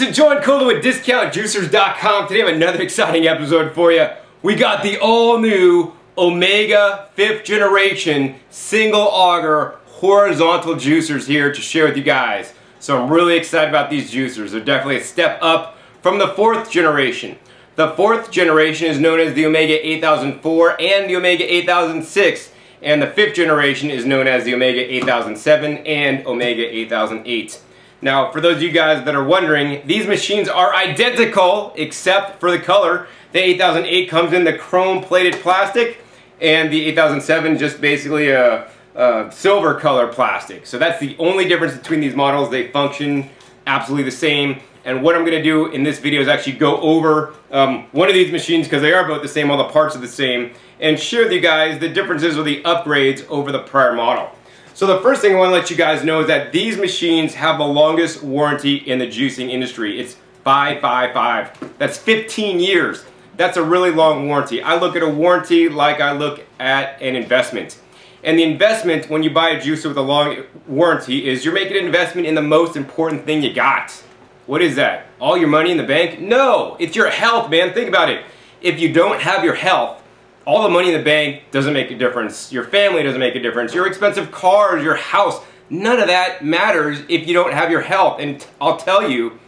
this is John Kohler with DiscountJuicers.com. Today I have another exciting episode for you. We got the all-new Omega 5th generation single auger horizontal juicers here to share with you guys. So I'm really excited about these juicers. They're definitely a step up from the 4th generation. The 4th generation is known as the Omega 8004 and the Omega 8006. And the 5th generation is known as the Omega 8007 and Omega 8008. Now, for those of you guys that are wondering, these machines are identical except for the color. The 8008 comes in the chrome-plated plastic, and the 8007 just basically a silver color plastic. So that's the only difference between these models. They function absolutely the same. And what I'm going to do in this video is actually go over one of these machines, because they are both the same, all the parts are the same, and share with you guys the differences or the upgrades over the prior model. So the first thing I want to let you guys know is that these machines have the longest warranty in the juicing industry. It's 555. That's 15 years. That's a really long warranty. I look at a warranty like I look at an investment. And the investment, when you buy a juicer with a long warranty, is you're making an investment in the most important thing you got. What is that? All your money in the bank? No, it's your health, man. Think about it. If you don't have your health, all the money in the bank doesn't make a difference. Your family doesn't make a difference. Your expensive cars, your house, none of that matters if you don't have your health. And I'll tell you,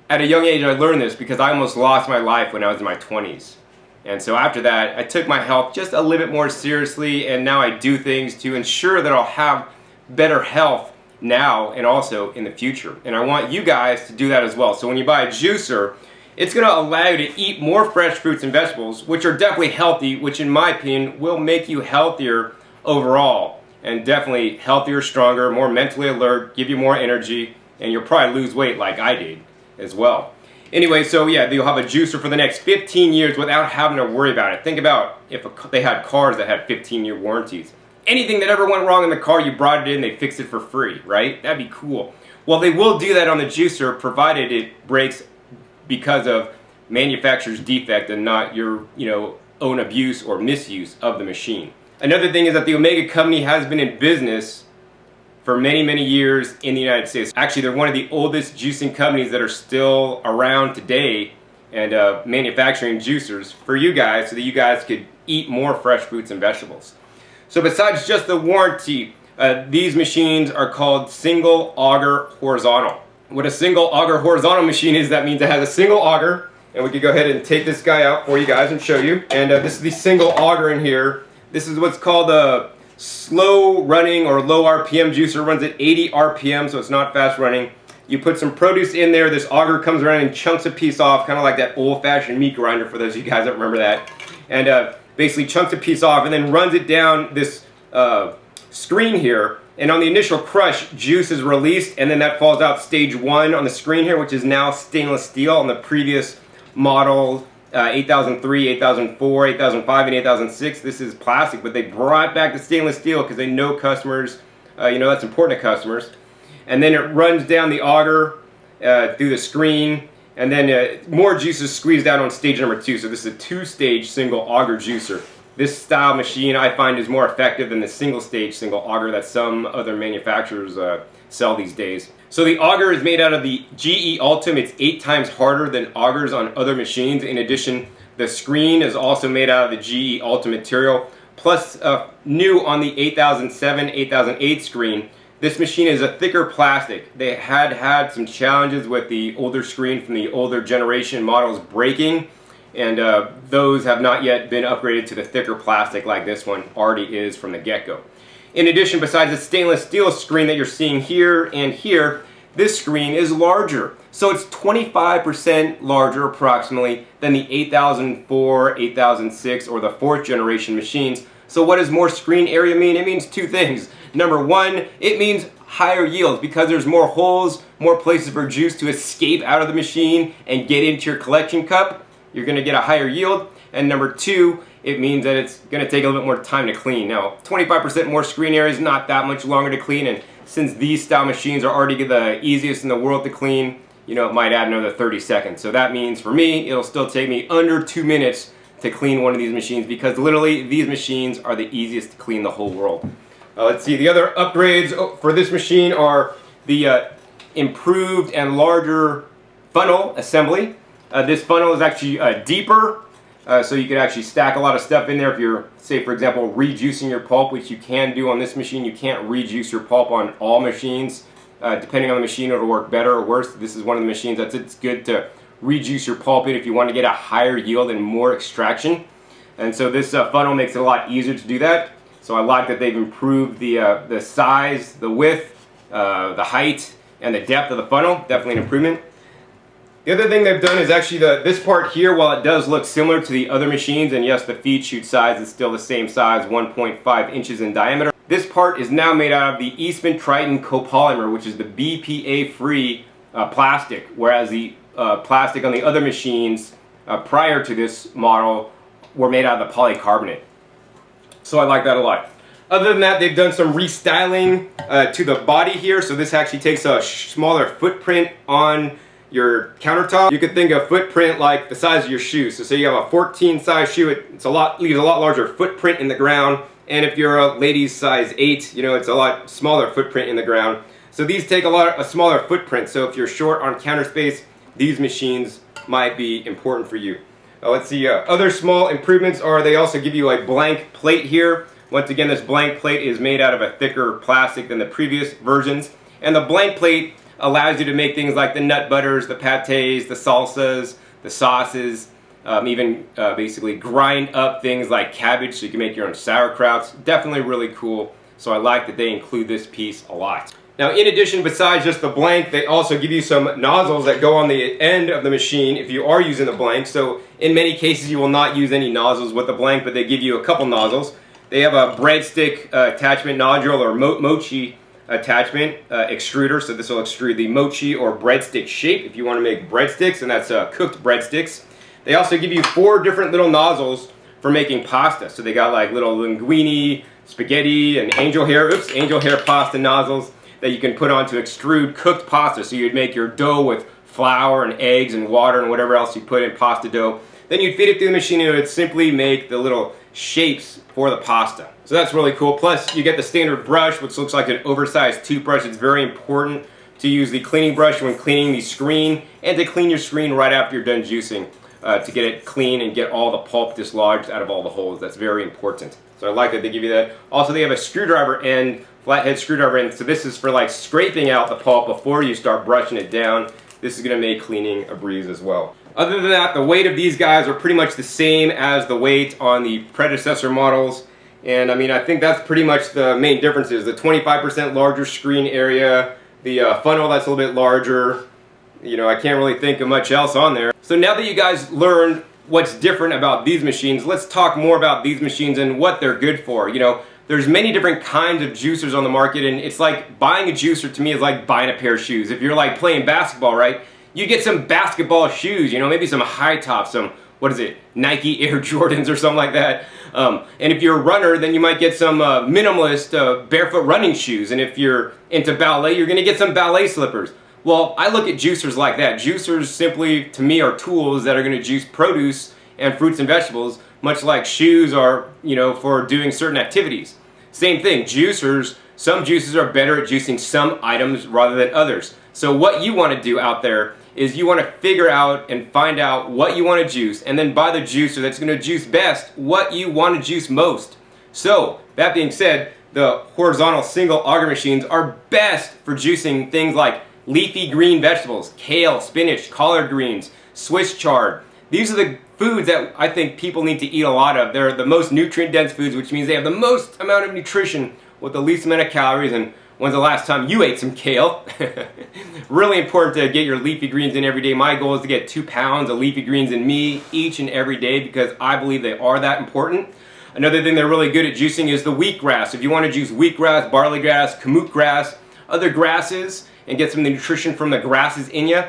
at a young age I learned this because I almost lost my life when I was in my 20s. And so after that, I took my health just a little bit more seriously, and now I do things to ensure that I'll have better health now and also in the future. And I want you guys to do that as well. So when you buy a juicer, it's going to allow you to eat more fresh fruits and vegetables, which are definitely healthy, which in my opinion will make you healthier overall, and definitely healthier, stronger, more mentally alert, give you more energy, and you'll probably lose weight like I did as well. Anyway, so yeah, you'll have a juicer for the next 15 years without having to worry about it. Think about if they had cars that had 15-year warranties. Anything that ever went wrong in the car, you brought it in, they fixed it for free, right? That'd be cool. Well, they will do that on the juicer, provided it breaks because of manufacturer's defect and not your own abuse or misuse of the machine. Another thing is that the Omega company has been in business for many years in the United States. Actually, they're one of the oldest juicing companies that are still around today and manufacturing juicers for you guys so that you guys could eat more fresh fruits and vegetables. So besides just the warranty, these machines are called single auger horizontal. What a single auger horizontal machine is, that means it has a single auger, and we could go ahead and take this guy out for you guys and show you. And this is the single auger in here. This is what's called a slow running or low RPM juicer. Runs at 80 RPM, so it's not fast running. You put some produce in there, this auger comes around and chunks a piece off, kind of like that old-fashioned meat grinder for those of you guys that remember that. And basically chunks a piece off and then runs it down this screen here. And on the initial crush, juice is released, and then that falls out stage 1 on the screen here, which is now stainless steel. On the previous model, 8003, 8004, 8005, and 8006, this is plastic, but they brought back the stainless steel because they know customers, that's important to customers. And then it runs down the auger through the screen, and then more juice is squeezed out on stage number 2. So this is a 2-stage single auger juicer. This style machine I find is more effective than the single-stage single auger that some other manufacturers sell these days. So the auger is made out of the GE Ultim. It's 8 times harder than augers on other machines. In addition, the screen is also made out of the GE Ultim material. Plus, new on the 8007, 8008 screen, this machine is a thicker plastic. They had some challenges with the older screen from the older generation models breaking, and those have not yet been upgraded to the thicker plastic like this one already is from the get-go. In addition, besides the stainless steel screen that you're seeing here and here, this screen is larger. So it's 25% larger approximately than the 8004, 8006, or the 4th generation machines. So what does more screen area mean? It means 2 things. Number 1, it means higher yields because there's more holes, more places for juice to escape out of the machine and get into your collection cup. You're going to get a higher yield. And number 2, it means that it's going to take a little bit more time to clean. Now, 25% more screen area is not that much longer to clean, and since these style machines are already the easiest in the world to clean, it might add another 30 seconds. So that means for me, it'll still take me under 2 minutes to clean one of these machines because literally these machines are the easiest to clean the whole world. Let's see, the other upgrades for this machine are the improved and larger funnel assembly. This funnel is actually deeper, so you could actually stack a lot of stuff in there if you're, say for example, rejuicing your pulp, which you can do on this machine. You can't rejuice your pulp on all machines. Depending on the machine, it'll work better or worse. This is one of the machines it's good to rejuice your pulp in if you want to get a higher yield and more extraction. And so this funnel makes it a lot easier to do that. So I like that they've improved the size, the width, the height, and the depth of the funnel. Definitely an improvement. The other thing they've done is actually this part here, while it does look similar to the other machines, and yes, the feed chute size is still the same size, 1.5 inches in diameter. This part is now made out of the Eastman Triton copolymer, which is the BPA-free plastic, whereas the plastic on the other machines prior to this model were made out of the polycarbonate. So I like that a lot. Other than that, they've done some restyling to the body here, so this actually takes a smaller footprint on your countertop. You could think of footprint like the size of your shoe. So say you have a 14 size shoe, leaves a lot larger footprint in the ground. And if you're a lady's size 8, you know, it's a lot smaller footprint in the ground. So these take a smaller footprint. So if you're short on counter space, these machines might be important for you. Let's see, other small improvements are they also give you a blank plate here. Once again, this blank plate is made out of a thicker plastic than the previous versions. And the blank plate allows you to make things like the nut butters, the pâtés, the salsas, the sauces, even basically grind up things like cabbage so you can make your own sauerkrauts. Definitely really cool. So I like that they include this piece a lot. Now, in addition, besides just the blank, they also give you some nozzles that go on the end of the machine if you are using the blank. So in many cases, you will not use any nozzles with the blank, but they give you a couple nozzles. They have a breadstick attachment nodule or mochi attachment extruder, so this will extrude the mochi or breadstick shape if you want to make breadsticks, and that's cooked breadsticks. They also give you 4 different little nozzles for making pasta. So they got like little linguine, spaghetti, and angel hair pasta nozzles that you can put on to extrude cooked pasta. So you'd make your dough with flour and eggs and water and whatever else you put in pasta dough. Then you'd feed it through the machine and it would simply make the little shapes for the pasta. So that's really cool. Plus you get the standard brush, which looks like an oversized toothbrush. It's very important to use the cleaning brush when cleaning the screen and to clean your screen right after you're done juicing to get it clean and get all the pulp dislodged out of all the holes. That's very important. So I like that they give you that. Also, they have a screwdriver end, flathead screwdriver end. So this is for like scraping out the pulp before you start brushing it down. This is going to make cleaning a breeze as well. Other than that, the weight of these guys are pretty much the same as the weight on the predecessor models. And I mean, I think that's pretty much the main differences. The 25% larger screen area, the funnel that's a little bit larger. You know, I can't really think of much else on there. So now that you guys learned what's different about these machines, let's talk more about these machines and what they're good for. You know, there's many different kinds of juicers on the market, and it's like buying a juicer to me is like buying a pair of shoes. If you're like playing basketball, right, you get some basketball shoes, you know, maybe some high tops, some, what is it, Nike Air Jordans or something like that. And if you're a runner, then you might get some minimalist barefoot running shoes. And if you're into ballet, you're going to get some ballet slippers. Well, I look at juicers like that. Juicers simply, to me, are tools that are going to juice produce and fruits and vegetables, much like shoes are, you know, for doing certain activities. Same thing, juicers, some juicers are better at juicing some items rather than others. So what you want to do out there is you want to figure out and find out what you want to juice, and then buy the juicer that's going to juice best what you want to juice most. So, that being said, the horizontal single auger machines are best for juicing things like leafy green vegetables, kale, spinach, collard greens, Swiss chard. These are the foods that I think people need to eat a lot of. They're the most nutrient-dense foods, which means they have the most amount of nutrition with the least amount of calories. And when's the last time you ate some kale? Really important to get your leafy greens in every day. My goal is to get 2 pounds of leafy greens in me each and every day because I believe they are that important. Another thing they're really good at juicing is the wheatgrass. If you want to juice wheatgrass, barley grass, kamut grass, other grasses, and get some of the nutrition from the grasses in you,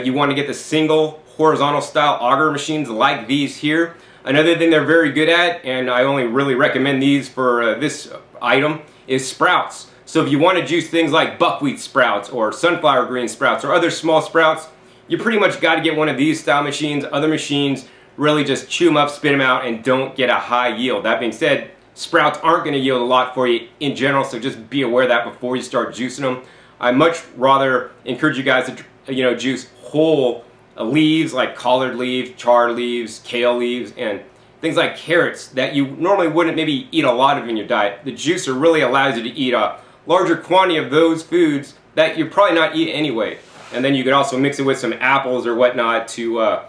you want to get the single horizontal style auger machines like these here. Another thing they're very good at, and I only really recommend these for this item, is sprouts. So if you want to juice things like buckwheat sprouts or sunflower green sprouts or other small sprouts, you pretty much got to get one of these style machines. Other machines really just chew them up, spit them out, and don't get a high yield. That being said, sprouts aren't going to yield a lot for you in general, so just be aware of that before you start juicing them. I much rather encourage you guys to, you know, juice whole leaves like collard leaves, chard leaves, kale leaves, and things like carrots that you normally wouldn't maybe eat a lot of in your diet. The juicer really allows you to eat a larger quantity of those foods that you're probably not eating anyway. And then you could also mix it with some apples or whatnot to,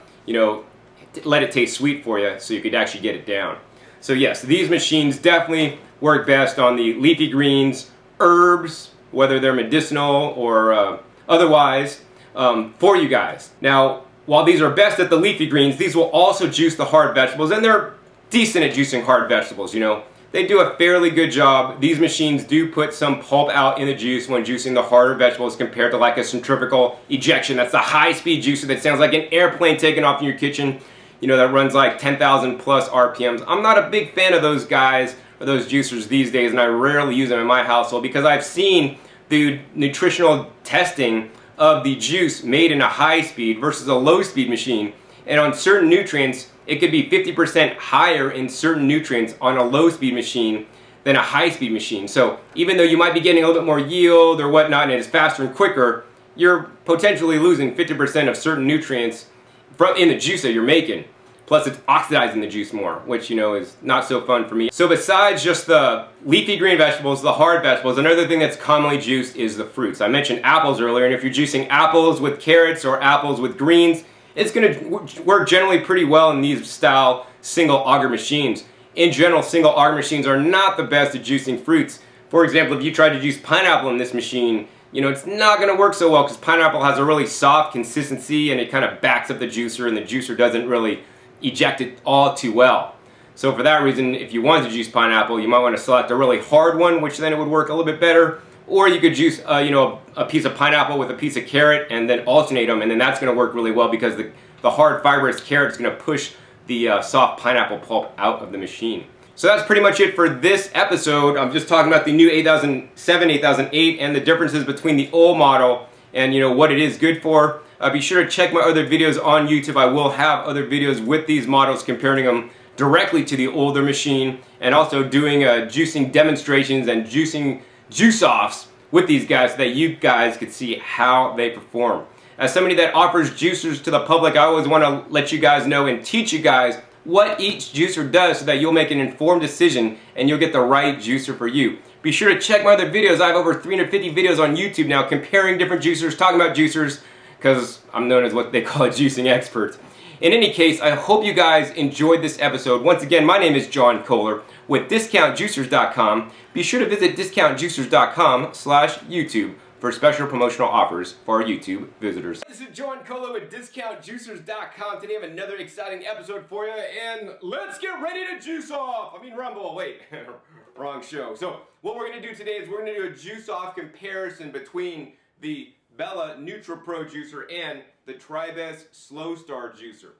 let it taste sweet for you so you could actually get it down. So yes, these machines definitely work best on the leafy greens, herbs, whether they're medicinal or otherwise, for you guys. Now, while these are best at the leafy greens, these will also juice the hard vegetables, and they're decent at juicing hard vegetables, you know. They do a fairly good job. These machines do put some pulp out in the juice when juicing the harder vegetables compared to like a centrifugal ejection. That's the high-speed juicer that sounds like an airplane taking off in your kitchen, you know, that runs like 10,000 plus RPMs. I'm not a big fan of those guys or those juicers these days, and I rarely use them in my household because I've seen the nutritional testing of the juice made in a high-speed versus a low-speed machine, and on certain nutrients it could be 50% higher in certain nutrients on a low-speed machine than a high-speed machine. So even though you might be getting a little bit more yield or whatnot and it is faster and quicker, you're potentially losing 50% of certain nutrients in the juice that you're making. Plus it's oxidizing the juice more, which, you know, is not so fun for me. So besides just the leafy green vegetables, the hard vegetables, another thing that's commonly juiced is the fruits. I mentioned apples earlier, and if you're juicing apples with carrots or apples with greens, it's going to work generally pretty well in these style single auger machines. In general, single auger machines are not the best at juicing fruits. For example, if you try to juice pineapple in this machine, you know, it's not going to work so well because pineapple has a really soft consistency and it kind of backs up the juicer, and the juicer doesn't really eject it all too well. So for that reason, if you want to juice pineapple, you might want to select a really hard one, which then it would work a little bit better. Or you could juice, a piece of pineapple with a piece of carrot and then alternate them, and then that's going to work really well because the hard fibrous carrot is going to push the soft pineapple pulp out of the machine. So that's pretty much it for this episode. I'm just talking about the new 8007, 8008, and the differences between the old model and, you know, what it is good for. Be sure to check my other videos on YouTube. I will have other videos with these models comparing them directly to the older machine, and also doing juicing demonstrations and juicing juice-offs with these guys so that you guys could see how they perform. As somebody that offers juicers to the public, I always want to let you guys know and teach you guys what each juicer does so that you'll make an informed decision and you'll get the right juicer for you. Be sure to check my other videos. I have over 350 videos on YouTube now comparing different juicers, talking about juicers, because I'm known as what they call a juicing expert. In any case, I hope you guys enjoyed this episode. Once again, my name is John Kohler with DiscountJuicers.com. Be sure to visit DiscountJuicers.com/YouTube for special promotional offers for our YouTube visitors. This is John Kohler with DiscountJuicers.com. Today I have another exciting episode for you, and let's get ready to juice off! Rumble, wait, wrong show. So what we're going to do today is we're going to do a juice off comparison between the Bella Neutral Pro juicer and the Tribest Slow Start juicer.